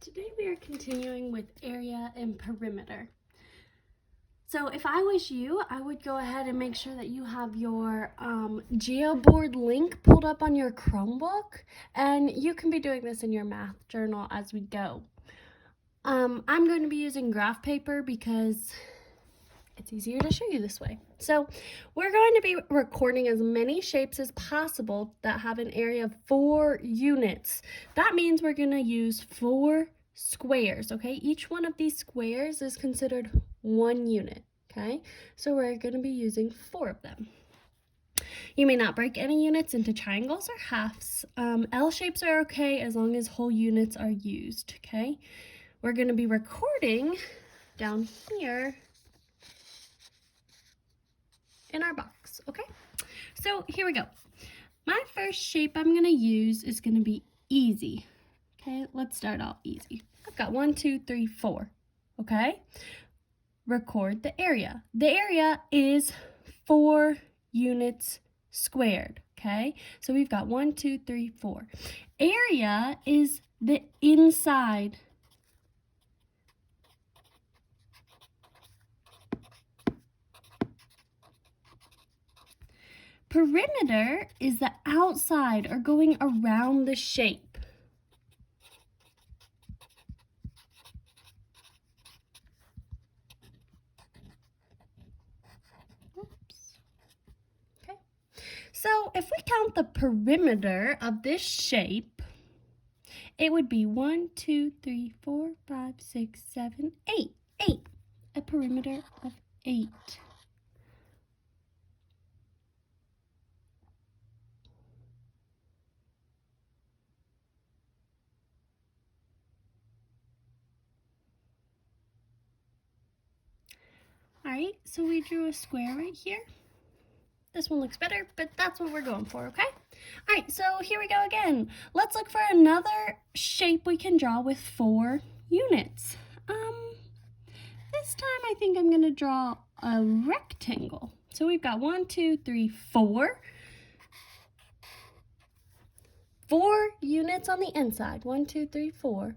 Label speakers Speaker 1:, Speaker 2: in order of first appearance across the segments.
Speaker 1: Today we are continuing with area and perimeter. So if I was you, I would go ahead and make sure that you have your Geoboard link pulled up on your Chromebook, and you can be doing this in your math journal as we go. I'm going to be using graph paper because it's easier to show you this way. So we're going to be recording as many shapes as possible that have an area of 4 units. That means we're going to use 4 squares, okay? Each one of these squares is considered 1 unit, okay? So we're going to be using 4 of them. You may not break any units into triangles or halves. L shapes are okay as long as whole units are used, okay? We're going to be recording down here in our box, okay? So here we go. My first shape I'm going to use is going to be easy. Okay, let's start out easy. I've got 1, 2, 3, 4. Okay, record the area. The area is 4 units squared. Okay, so we've got 1, 2, 3, 4. Area is the inside. Perimeter is the outside or going around the shape. Oops. Okay. So if we count the perimeter of this shape, it would be 1, 2, 3, 4, 5, 6, 7, 8. 8. A perimeter of 8. Alright, so we drew a square right here. This one looks better, but that's what we're going for, okay? Alright, so here we go again. Let's look for another shape we can draw with 4 units. This time I think I'm going to draw a rectangle. So we've got 1, 2, 3, 4. 4 units on the inside. 1, 2, 3, 4.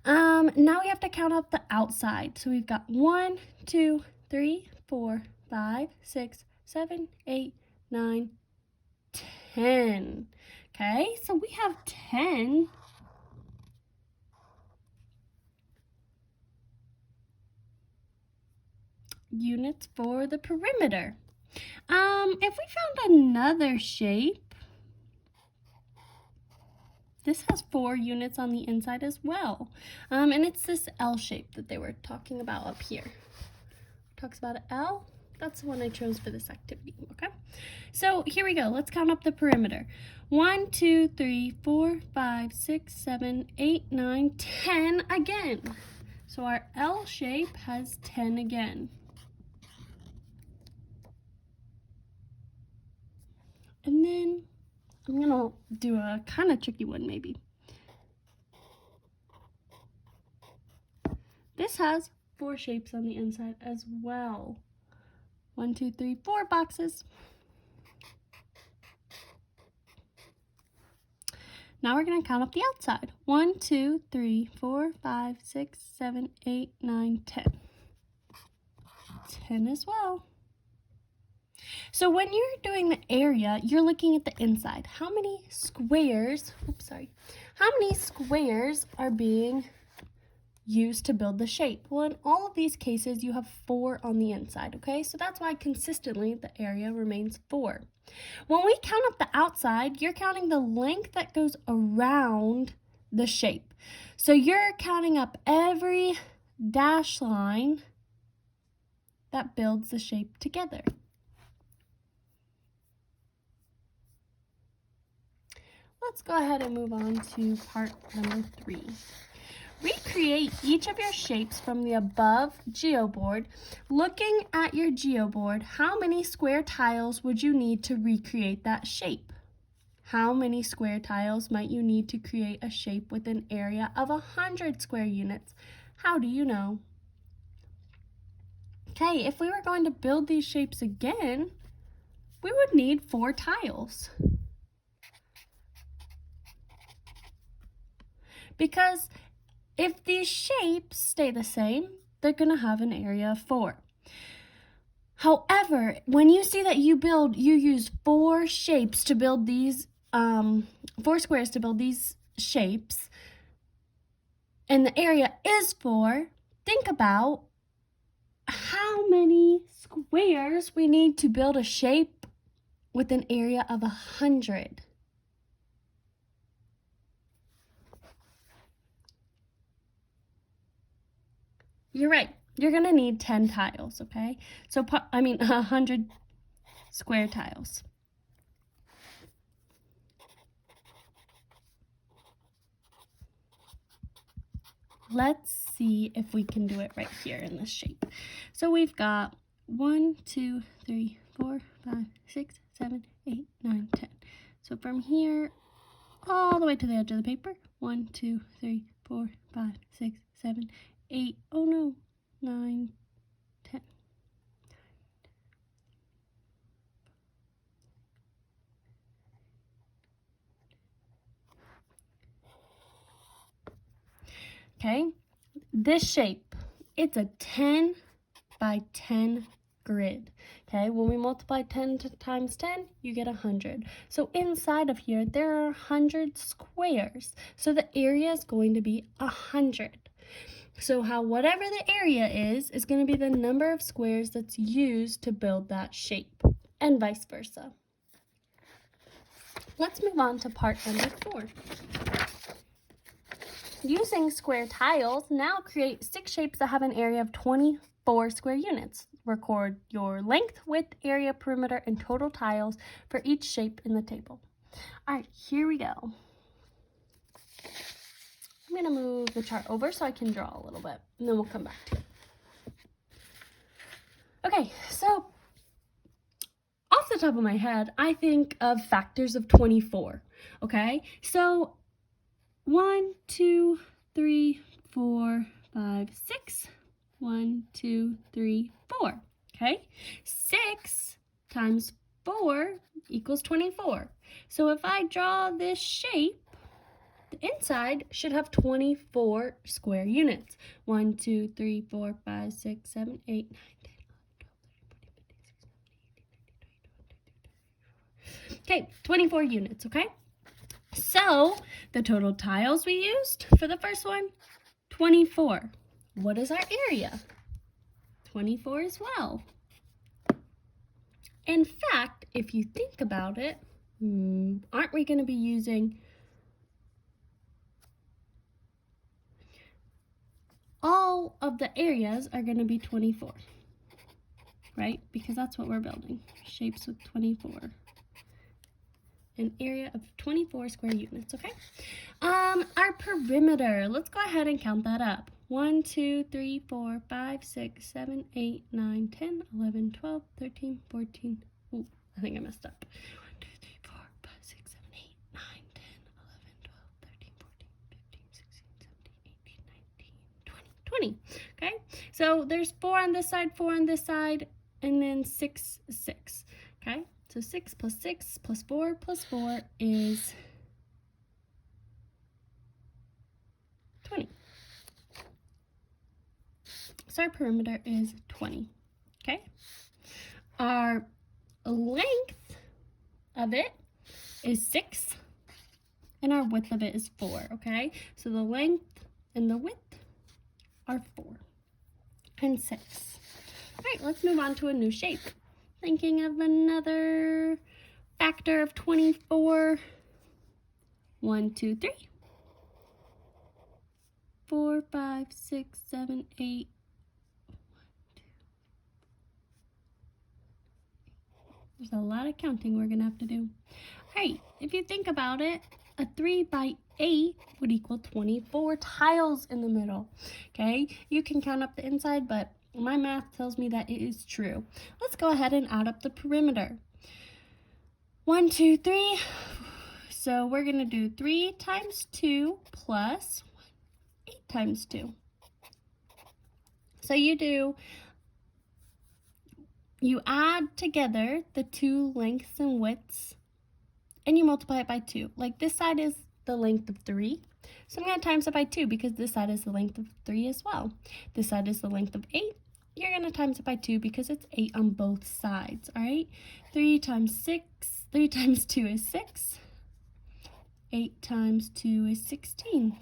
Speaker 1: Now we have to count up the outside. So we've got 1, 2, 3, 4, 5, 6, 7, 8, 9, 10. Okay, so we have 10 units for the perimeter. If we found another shape, this has 4 units on the inside as well. And it's this L shape that they were talking about up here. Talks about an L. That's the one I chose for this activity, okay? So here we go. Let's count up the perimeter. 1, 2, 3, 4, 5, 6, 7, 8, 9, 10 again. So our L shape has 10 again. And then I'm gonna do a kind of tricky one maybe. This has 4 shapes on the inside as well. 1, 2, 3, 4 boxes. Now we're going to count up the outside. 1, 2, 3, 4, 5, 6, 7, 8, 9, 10. 10 as well. So when you're doing the area, you're looking at the inside. How many squares, how many squares are being used to build the shape? Well, in all of these cases, you have 4 on the inside, okay? So that's why consistently the area remains 4. When we count up the outside, you're counting the length that goes around the shape. So you're counting up every dash line that builds the shape together. Let's go ahead and move on to part number 3. Recreate each of your shapes from the above geoboard. Looking at your geoboard, how many square tiles would you need to recreate that shape? How many square tiles might you need to create a shape with an area of 100 square units? How do you know? Okay, if we were going to build these shapes again, we would need 4 tiles. Because if these shapes stay the same, they're going to have an area of 4. However, when you see that you use 4 shapes to build these, 4 squares to build these shapes, and the area is 4, think about how many squares we need to build a shape with an area of 100. You're right. You're going to need 10 tiles, okay? 100 square tiles. Let's see if we can do it right here in this shape. So we've got 1, 2, 3, 4, 5, 6, 7, 8, 9, 10. So from here all the way to the edge of the paper, 1, 2, 3, 4, 5, 6, 7, 8, oh no, 9, 10. Okay, this shape, it's a 10 by 10 grid. Okay, when we multiply 10 times 10, you get 100. So inside of here, there are 100 squares. So the area is going to be 100. So whatever the area is going to be the number of squares that's used to build that shape, and vice versa. Let's move on to part number 4. Using square tiles, now create 6 shapes that have an area of 24 square units. Record your length, width, area, perimeter, and total tiles for each shape in the table. All right, here we go. I'm going to move the chart over so I can draw a little bit, and then we'll come back to it. Okay, so off the top of my head, I think of factors of 24, okay? So 1, 2, 3, 4, 5, 6. 1, 2, 3, 4. Okay? 6 times 4 equals 24. So if I draw this shape, the inside should have 24 square units. 1, 2, 3, 4, 5, 6, 7, 8, 9, 10, 11, 12, 13, 14, 15, 16, 17, 18, 19, 20, 21, 22, 23, 24. Okay, 24 units, okay? So, the total tiles we used for the first one, 24. What is our area? 24 as well. In fact, if you think about it, aren't we going to be using all of the areas are going to be 24, right? Because that's what we're building, shapes with 24. An area of 24 square units, okay? Our perimeter, let's go ahead and count that up. 1, 2, 3, 4, 5, 6, 7, 8, 9, 10, 11, 12, 13, 14. Ooh, I think I messed up. 1, 2, 3, 4, 5, 6, 7, 8, 9, 10, 11, 12, 13, 14, 15, 16, 17, 18, 19, 20. Okay? So there's 4 on this side, 4 on this side, and then 6, 6. Okay? So 6 plus 6 plus 4 plus 4 is 20. So our perimeter is 20, okay? Our length of it is 6, and our width of it is 4, okay? So the length and the width are 4 and 6. All right, let's move on to a new shape. Thinking of another factor of 24. 1, 2, 3. 4, 5, 6, 7, 8. There's a lot of counting we're going to have to do. All right, if you think about it, a 3 by 8 would equal 24 tiles in the middle. Okay, you can count up the inside, but my math tells me that it is true. Let's go ahead and add up the perimeter. 1, 2, 3. So we're going to do 3 times 2 plus 8 times 2. So you add together the 2 lengths and widths, and you multiply it by 2. Like this side is the length of 3. So I'm going to times it by 2 because this side is the length of 3 as well. This side is the length of 8. You're going to times it by 2 because it's 8 on both sides, all right? 3 times 2 is 6. 8 times 2 is 16.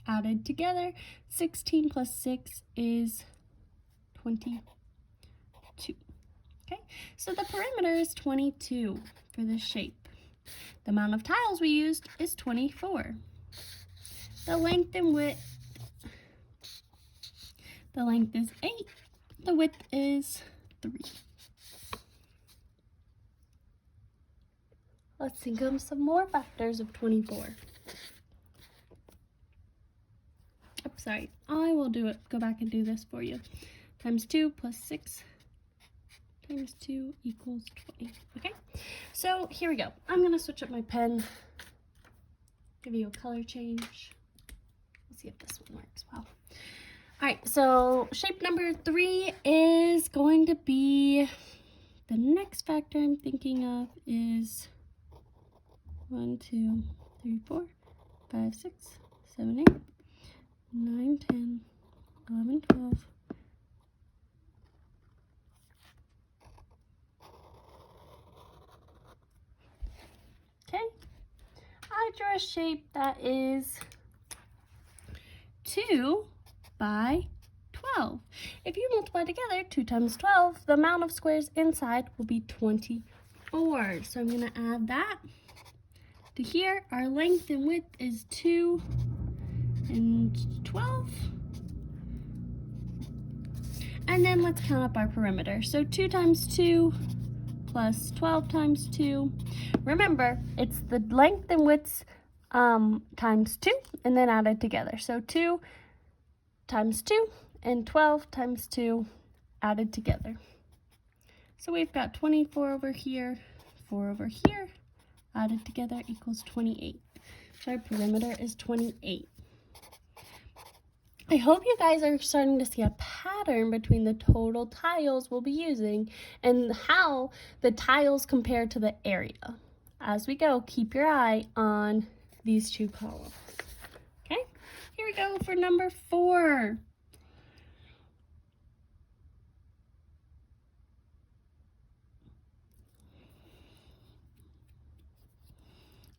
Speaker 1: Added together, 16 plus 6 is 22. Okay, so the perimeter is 22 for this shape. The amount of tiles we used is 24. The length is 8. The width is 3. Let's think of some more factors of 24. Oops, sorry. I will go back and do this for you. Times 2 plus 6 times 2 equals 20. Okay, so here we go. I'm going to switch up my pen, give you a color change. Let's see if this one works well. All right, so shape number 3 is going to be, the next factor I'm thinking of is 1, 2, 3, 4, 5, 6, 7, 8, 9, 10, 11, 12. Okay, I drew a shape that is 2 by 12. If you multiply together 2 times 12, the amount of squares inside will be 24. So I'm going to add that to here. Our length and width is 2 and 12. And then let's count up our perimeter. So 2 times 2 plus 12 times 2. Remember, it's the length and width times 2 and then added together. So 2 times 2 and 12 times 2 added together. So we've got 24 over here, 4 over here, added together equals 28. So our perimeter is 28. I hope you guys are starting to see a pattern between the total tiles we'll be using and how the tiles compare to the area. As we go, keep your eye on these two columns. Okay, here we go for number 4.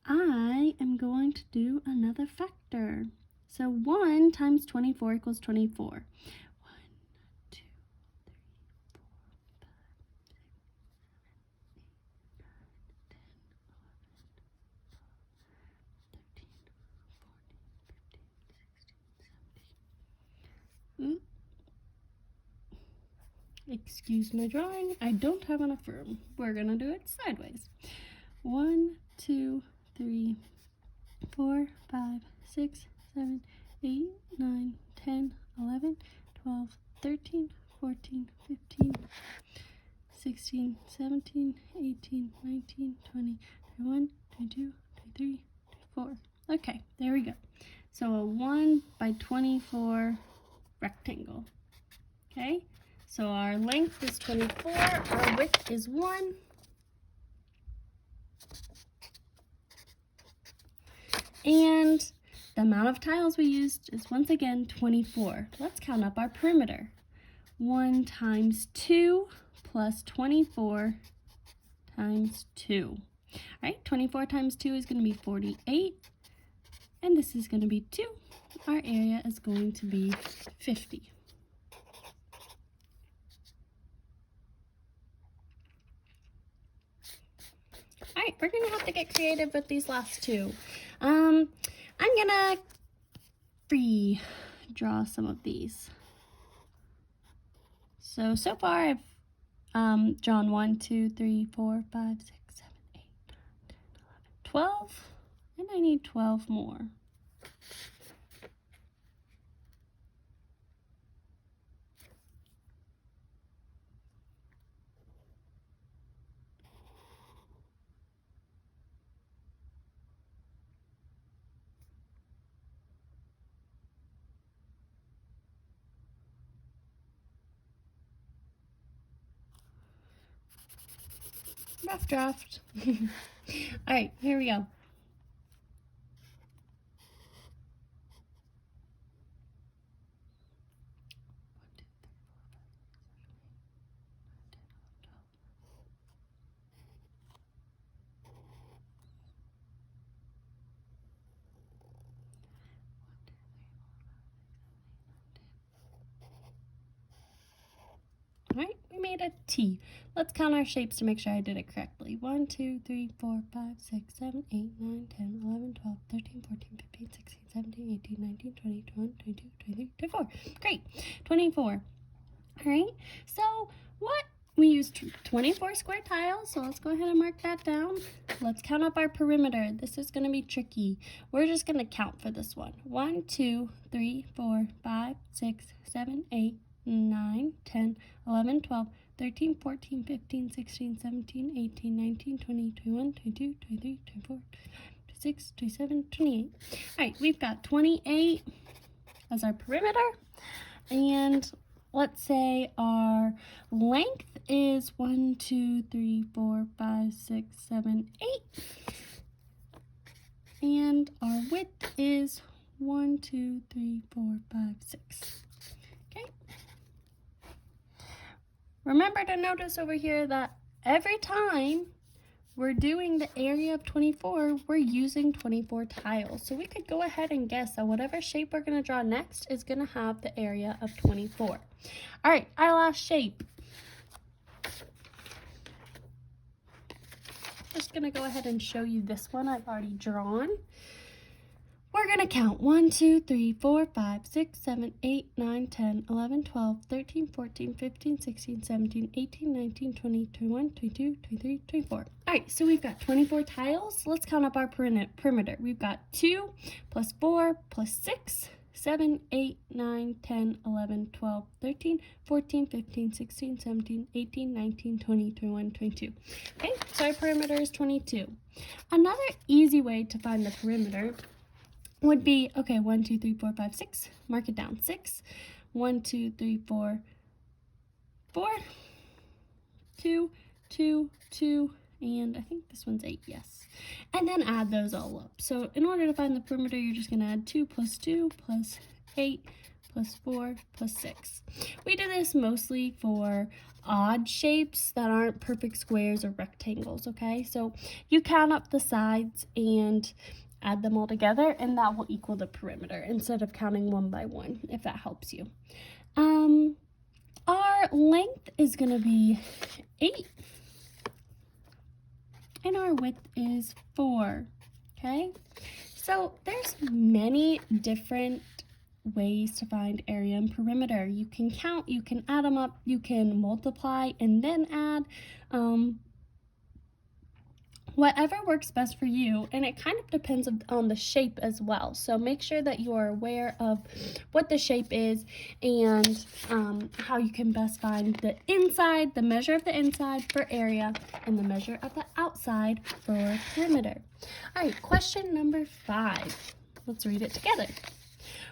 Speaker 1: I am going to do another factor. So 1 times 24 equals 24. 1, 2, 3, 4, 5, 6, 7, 8, 9, 10, 11, 12, 13, 14, 15, 16, 17. Excuse my drawing. I don't have enough room. We're going to do it sideways. 1, 2, 3, 4, 5, 6, 7, 8, 9, 10, 11, 12, 13, 14, 15, 16, 17, 18, 19, 20, 21, 22, 23, 24. Okay, there we go. So a 1 by 24 rectangle. Okay, so our length is 24, our width is 1. And the amount of tiles we used is once again 24. Let's count up our perimeter. 1 times 2 plus 24 times 2. All right, 24 times 2 is going to be 48. And this is going to be 2. Our area is going to be 50. All right, we're going to have to get creative with these last two. I'm going to draw some of these. So far I've drawn 1, 2, 3, 4, 5, 6, 7, 8, 9, 10, 11, 12, and I need 12 more. Rough draft. All right, here we go. a T. Let's count our shapes to make sure I did it correctly. 1, 2, 3, 4, 5, 6, 7, 8, 9, 10, 11, 12, 13, 14, 15, 16, 17, 18, 19, 20, 21, 22, 23, 24. Great. 24. All right. So we used 24 square tiles, so let's go ahead and mark that down. Let's count up our perimeter. This is going to be tricky. We're just going to count for this one. 1, 2, 3, 4, 5, 6, 7, 8, 9, 10, 11, 12, 13, 14, 15, 16, 17, 18, 19, 20, 21, 22, 23, 24, 26, 27, 28. All right, we've got 28 as our perimeter. And let's say our length is 1, 2, 3, 4, 5, 6, 7, 8. And our width is 1, 2, 3, 4, 5, 6. Okay. Remember to notice over here that every time we're doing the area of 24, we're using 24 tiles. So we could go ahead and guess that whatever shape we're going to draw next is going to have the area of 24. All right, our last shape. Just going to go ahead and show you this one I've already drawn. We're going to count 1, 2, 3, 4, 5, 6, 7, 8, 9, 10, 11, 12, 13, 14, 15, 16, 17, 18, 19, 20, 21, 22, 23, 24. All right, so we've got 24 tiles. Let's count up our perimeter. We've got 2 plus 4 plus 6, 7, 8, 9, 10, 11, 12, 13, 14, 15, 16, 17, 18, 19, 20, 21, 22. Okay, so our perimeter is 22. Another easy way to find the perimeter would be, okay, 1, 2, 3, 4, 5, 6. Mark it down. 6. 1, 2, 3, 4, 4. 2, 2, 2, and I think this one's 8, yes. And then add those all up. So in order to find the perimeter, you're just going to add 2 plus 2 plus 8 plus 4 plus 6. We do this mostly for odd shapes that aren't perfect squares or rectangles, okay? So you count up the sides and add them all together, and that will equal the perimeter instead of counting one by one, if that helps you. Our length is going to be 8, and our width is 4, okay? So there's many different ways to find area and perimeter. You can count, you can add them up, you can multiply and then add. Whatever works best for you, and it kind of depends on the shape as well. So make sure that you are aware of what the shape is and how you can best find the inside, the measure of the inside for area, and the measure of the outside for perimeter. All right, question number 5. Let's read it together.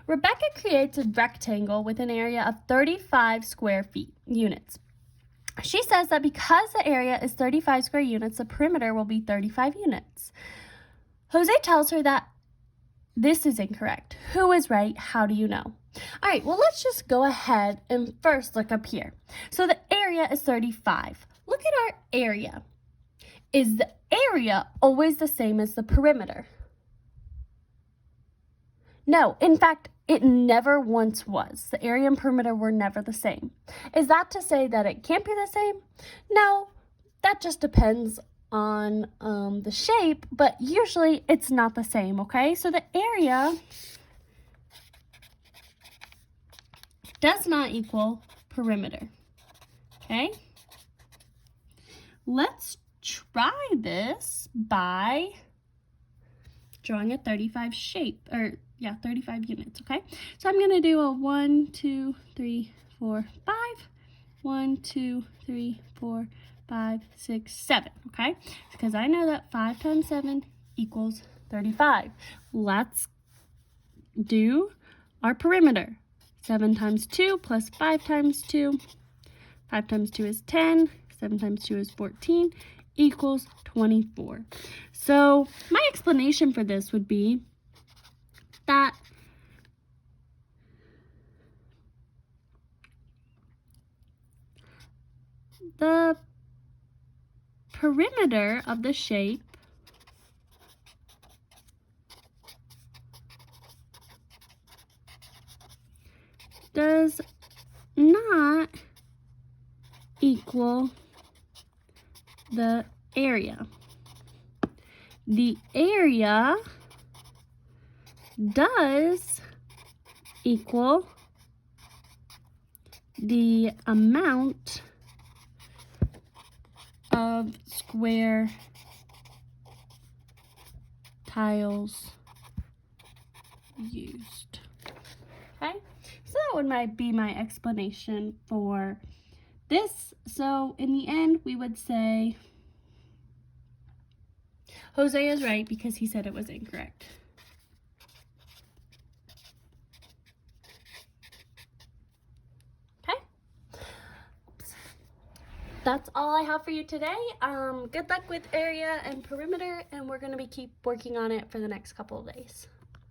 Speaker 1: Rebecca creates a rectangle with an area of 35 square units. She says that because the area is 35 square units, the perimeter will be 35 units. Jose tells her that this is incorrect. Who is right? How do you know? All right, well, let's just go ahead and first look up here. So the area is 35. Look at our area. Is the area always the same as the perimeter? No, in fact, it never once was. The area and perimeter were never the same. Is that to say that it can't be the same? No, that just depends on the shape, but usually it's not the same, okay? So the area does not equal perimeter, okay? Let's try this by drawing a 35 shape, 35 units, okay? So I'm going to do a 1, 2, 3, 4, 5. 1, 2, 3, 4, 5, 6, 7, okay? Because I know that 5 times 7 equals 35. Let's do our perimeter. 7 times 2 plus 5 times 2. 5 times 2 is 10. 7 times 2 is 14 equals 24. So my explanation for this would be that the perimeter of the shape does not equal equal the area. The area does equal the amount of square tiles used. Okay, so that might be my explanation for this. So in the end, we would say Jose is right because he said it was incorrect. Okay, that's all I have for you today. Good luck with area and perimeter, and we're going to keep working on it for the next couple of days.